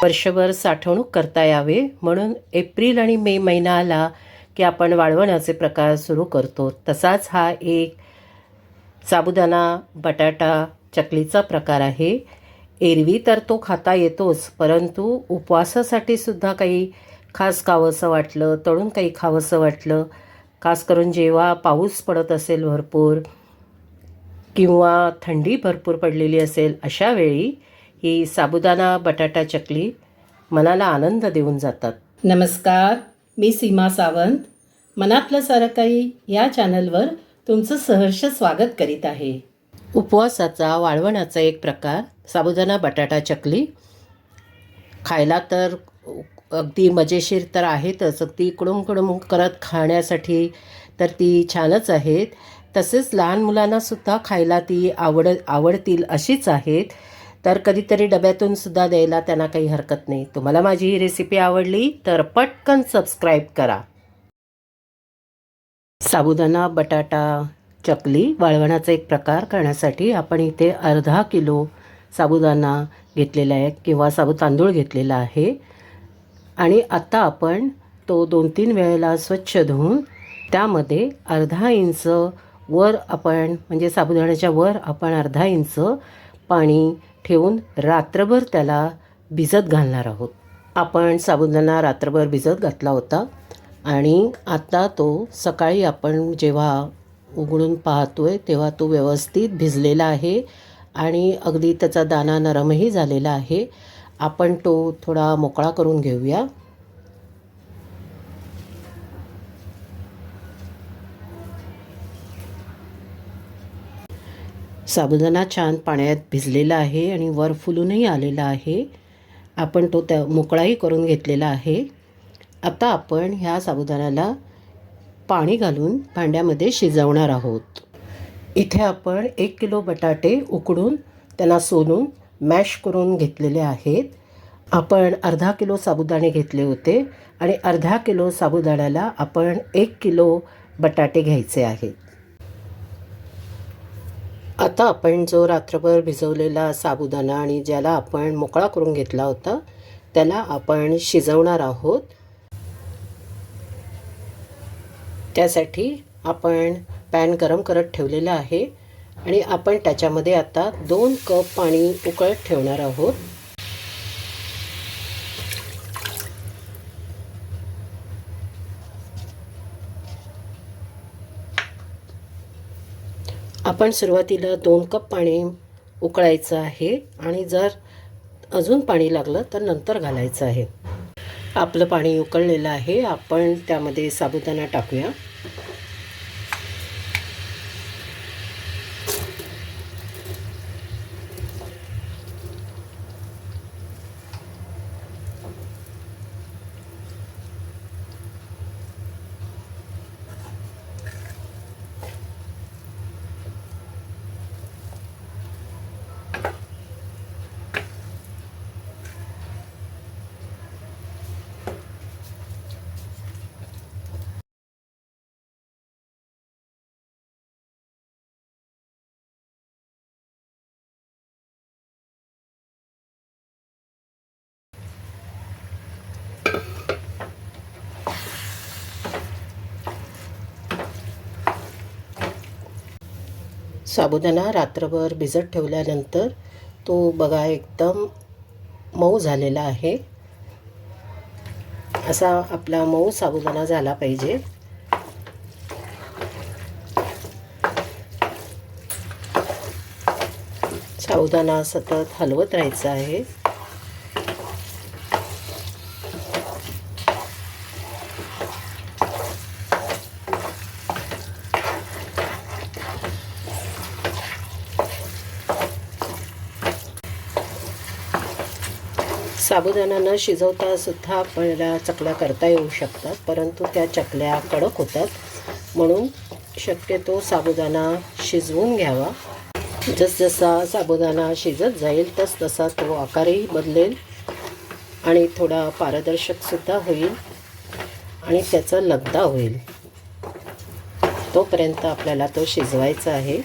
वर्षभर साठवणूक करता यावे म्हणून एप्रिल आणि मे महिना आला की आपण वाळवणाचे प्रकार सुरू करतो. तसाच हा एक साबुदाणा बटाटा चकलीचा प्रकार आहे. एरवी तर तो खाता येतोच, परंतु उपवासासाठी सुद्धा काही खास खावंसं वाटलं, तळून काही खावंसं वाटलं, खास करून जेव्हा पाऊस पडत असेल भरपूर किंवा थंडी भरपूर पडलेली असेल, अशा वेळी ही साबुदाणा बटाटा चकली मनाला आनंद देऊन जातात. नमस्कार, मी सीमा सावंत. मनातलं सारं काही या चॅनलवर तुमचं सहर्ष स्वागत करीत आहे. उपवासाचा वाळवणाचा एक प्रकार साबुदाणा बटाटा चकली. खायला तर अगदी मजेशीर तर आहेतच, अगदी इकडून करत खाण्यासाठी तर ती छानच आहेत. तसेच लहान मुलांनासुद्धा खायला ती आवडतील अशीच आहेत. तर कधीतरी डब्यातून सुद्धा द्यायला त्यांना काही हरकत नाही. तुम्हाला माझी ही रेसिपी आवडली तर पटकन सबस्क्राईब करा. साबुदाणा बटाटा चकली वाळवणाचा एक प्रकार करण्यासाठी आपण इथे अर्धा किलो साबुदाणा घेतलेला आहे किंवा साबू तांदूळ घेतलेला आहे. आणि आता आपण तो 2-3 वेळेला स्वच्छ धुवून त्यामध्ये अर्धा इंच वर आपण म्हणजे साबुदाण्याच्या वर आपण अर्धा इंच पाणी ठेवून रात्रभर त्याला भिजत घालणार आहोत. आपण साबुदाणा रात्रभर भिजत घातला होता आणि आता तो सकाळी आपण जेव्हा उघडून पाहतोय तेव्हा तो व्यवस्थित भिजलेला आहे आणि अगदी त्याचा दाणा नरमही झालेला आहे. आपण तो थोडा मोकळा करून घेऊया. साबुदाणा छान पाण्यात भिजलेला आहे आणि वर फुलूनही आलेला आहे. आपण तो त्या मोकळाही करून घेतलेला आहे. आता आपण ह्या साबुदाण्याला पाणी घालून भांड्यामध्ये शिजवणार आहोत. इथे आपण 1 किलो बटाटे उकडून त्यांना सोलून मॅश करून घेतलेले आहेत. आपण अर्धा किलो साबुदाणे घेतले होते आणि अर्धा किलो साबुदाण्याला आपण 1 किलो बटाटे घ्यायचे आहेत. आता आपण जो रात्रभर भिजवलेला साबुदाणा आणि ज्याला आपण मोकळा करून घेतला होता त्याला आपण शिजवणार आहोत. त्यासाठी आपण पॅन गरम करत ठेवलेला आहे आणि आपण त्याच्यामध्ये आता 2 कप पाणी उकळत ठेवणार आहोत. आपण सुरुवातीला 2 कप पाणी उकळायचं आहे आणि जर अजून पाणी लागलं तर नंतर घालायचं आहे. आपलं पाणी उकळलेलं आहे. आपण त्यामध्ये साबुदाणा टाकूया. साबुदाणा रात्रभर भिजत ठेवल्यानंतर तो बघा एकदम मऊ झालेला आहे. असा आपला मऊ साबुदाणा झाला पाहिजे. साबुदाणा सतत हलवत राहायचा आहे. साबुदाणा न शिजवता सुद्धा आपल्याला चकल्या करता येऊ शकतात, परंतु त्या चकल्या कडक होतात. म्हणून शक्यतो साबुदाणा शिजवून घ्यावा. जसजसा साबुदाणा शिजत जाईल तसतसा तो आकारही बदलेल आणि थोडा पारदर्शकसुद्धा होईल आणि त्याचा लगदा होईल. तोपर्यंत आपल्याला तो शिजवायचा आहे.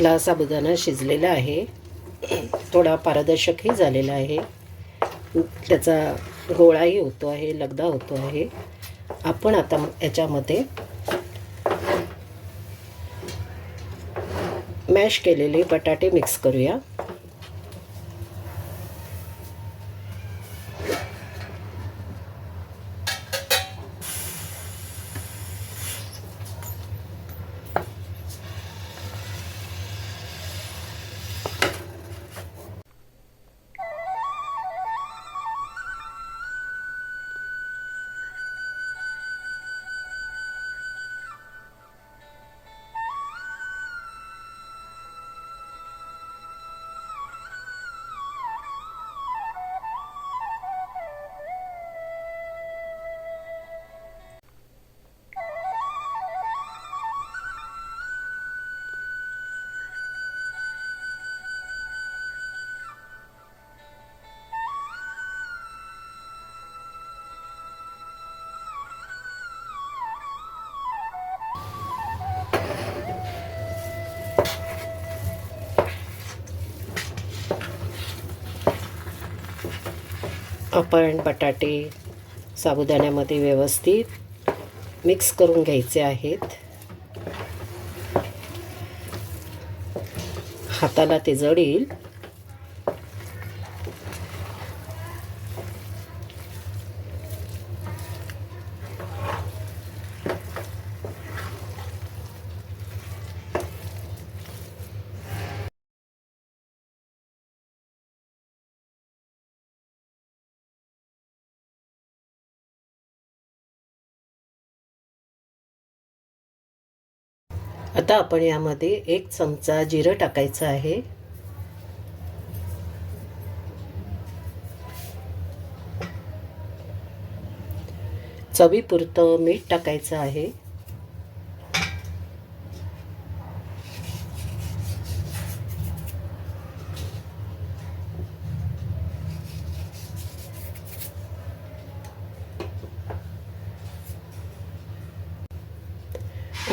आपला साबुदाणा शिजलेला आहे, थोडा पारदर्शकही झालेला आहे, त्याचा गोळाही होतो आहे, लगदा होतो आहे. आपण आता याच्यामध्ये मॅश केलेले बटाटे मिक्स करूया. आपण बटाटे साबुदाण्यामध्ये व्यवस्थित मिक्स करून घ्यायचे आहेत. हाताला ते जड येईल. आता आपण यामध्ये 1 चमचा जिरं टाकायचं आहे. चवीपुरतं मीठ टाकायचं आहे.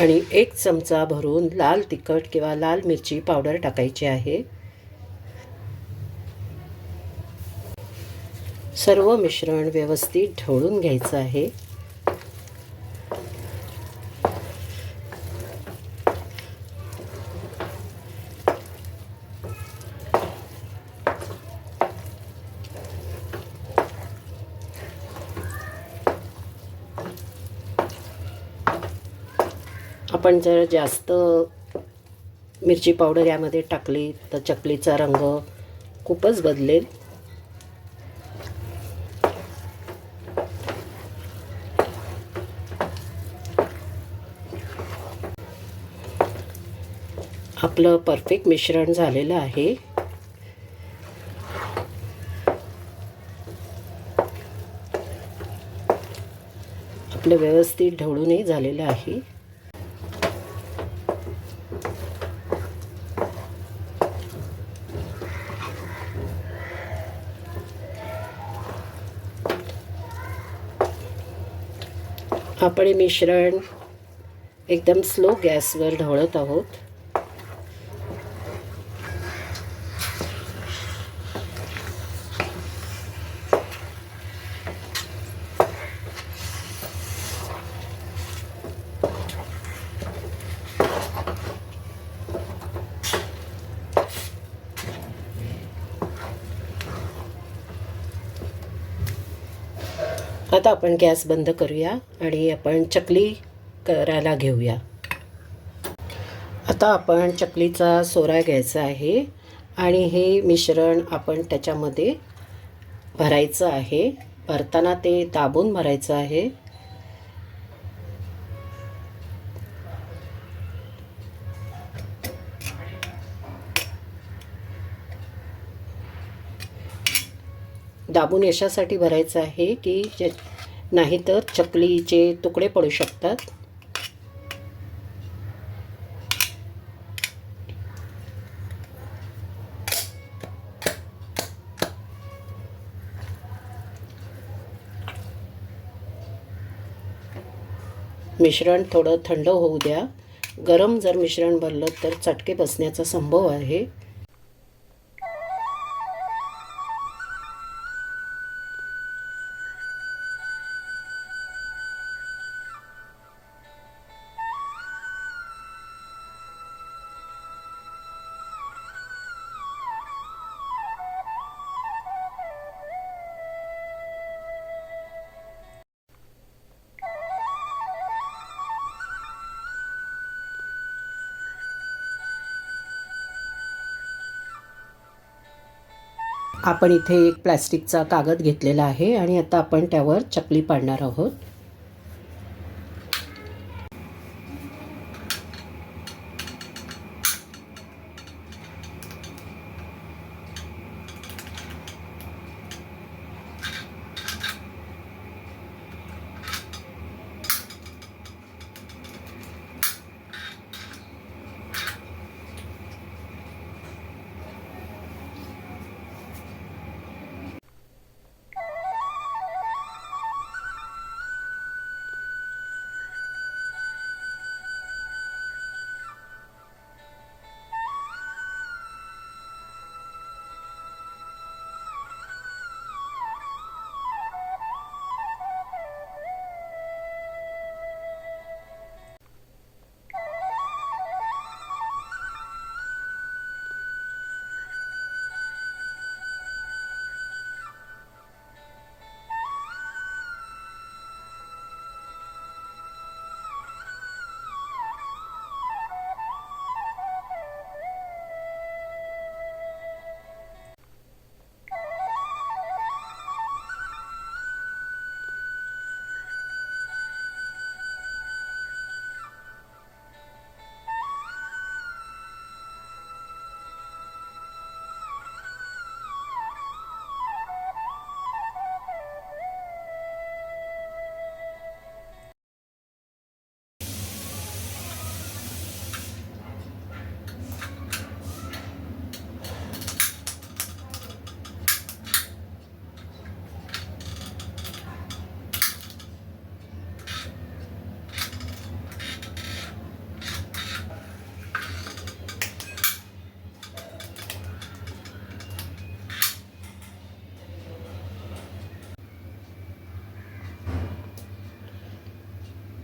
आणि 1 चमचा भरून लाल तिखट किंवा लाल मिरची पावडर टाकायची आहे. सर्व मिश्रण व्यवस्थित ढवळून घ्यायचं आहे. आपण जर जास्त मिरची पावडर यामध्ये टाकली तर चकलीचा रंग खूपच बदलेल. आपलं परफेक्ट मिश्रण झालेलं आहे. आपलं व्यवस्थित ढवळूनही झालेलं आहे. आपण हे मिश्रण एकदम स्लो गॅसवर ढवळत आहोत. आता आपण गॅस बंद करूया आणि आपण चकली करायला घेऊया. आता आपण चकलीचा सोरा घ्यायचा आहे आणि हे मिश्रण आपण त्याच्यामध्ये भरायचं आहे. भरताना ते दाबून भरायचं आहे. दाबून याच्यासाठी भरायचं आहे की नाहीतर चकलीचे तुकडे पडू शकतात. मिश्रण थोडं थंड होऊ द्या. गरम जर मिश्रण भरलं तर चटके बसण्याचा संभव आहे. आपण इथे एक प्लास्टिकचा कागद घेतलेला आहे आणि आता आपण त्यावर चकली पाडणार आहोत.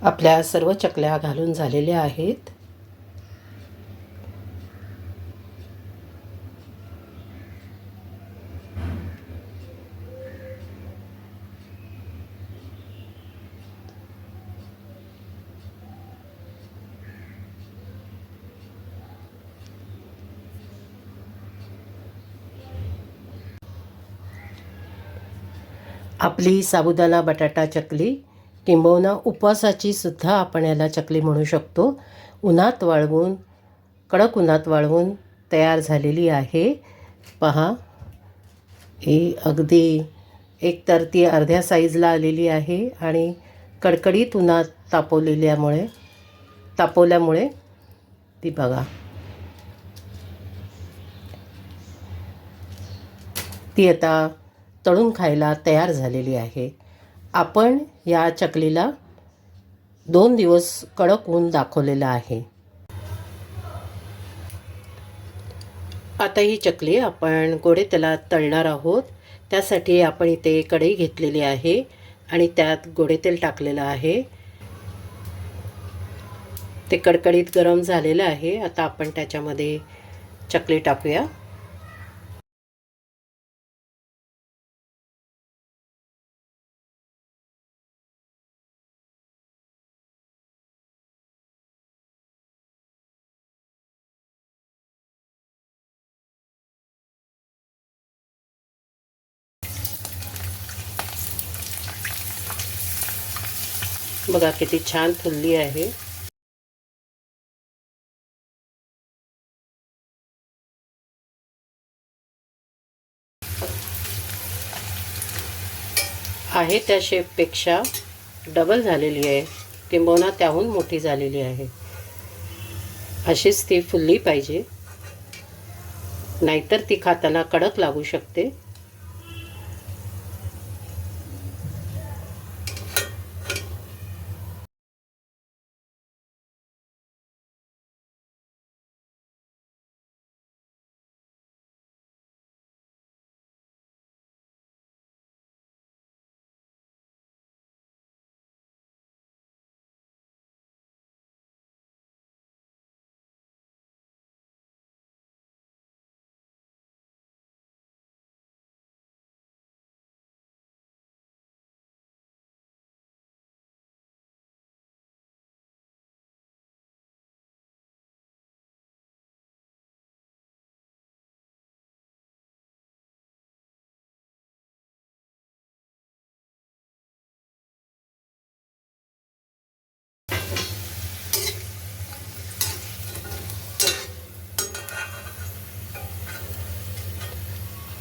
आपल्या सर्व चकल्या घालून झालेल्या आहेत. आपली साबुदाणा बटाटा चकली किंबहुना उपवासाची सुद्धा आपण याला चकली म्हणू शकतो. उन्हात वाळवून, कडक उन्हात वाळवून तयार झालेली आहे. पहा, ही अगदी एकतर ती अर्ध्या साईजला आलेली आहे आणि कडकडीत उन्हात तापवल्यामुळे ती बघा, ती आता तळून खायला तयार झालेली आहे. आपण या चकलीला 2 दिवस कडक ऊन दाखवलेलं आहे. आता ही चकली आपण गोडे तेलात तळणार आहोत. त्यासाठी आपण इथे कढई घेतलेली आहे आणि त्यात गोडे तेल टाकलेलं आहे. ते कडकडीत गरम झालेलं आहे. आता आपण त्याच्यामध्ये चकली टाकूया. बघा किती छान फुलली आहे. आहे त्या शेपपेक्षा डबल झालेली आहे, किंबहुना त्याहून मोठी झालेली आहे. अशीच ती फुलली पाहिजे, नाहीतर ती खाताना कडक लागू शकते.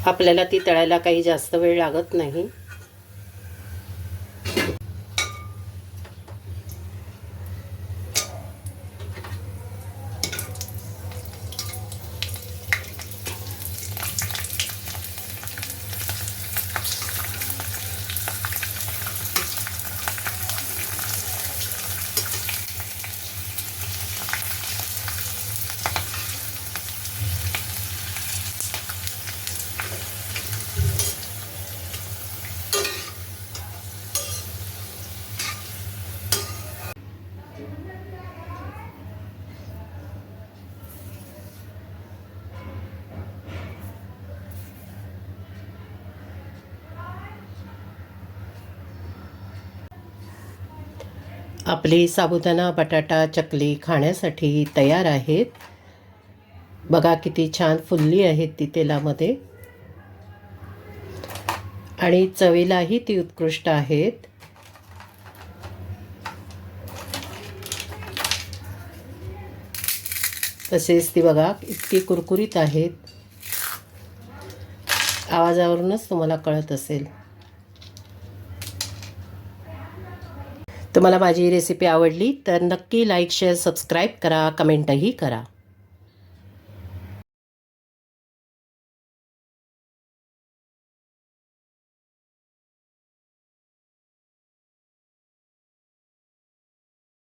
आपल्याला ती तळायला काही जास्त वेळ लागत नाही. आपली साबुदाणा बटाटा चकली खाण्यासाठी तयार आहेत. बघा किती छान फुलली आहेत ती तेलामध्ये आणि चवीलाही ती उत्कृष्ट आहेत. तसेच ती बघा इतकी कुरकुरीत आहेत. आवाजावरूनच तुम्हाला कळत असेल. तुम्हाला माझी रेसिपी आवडली तर नक्की लाईक शेअर सबस्क्राईब करा, कमेंटही करा.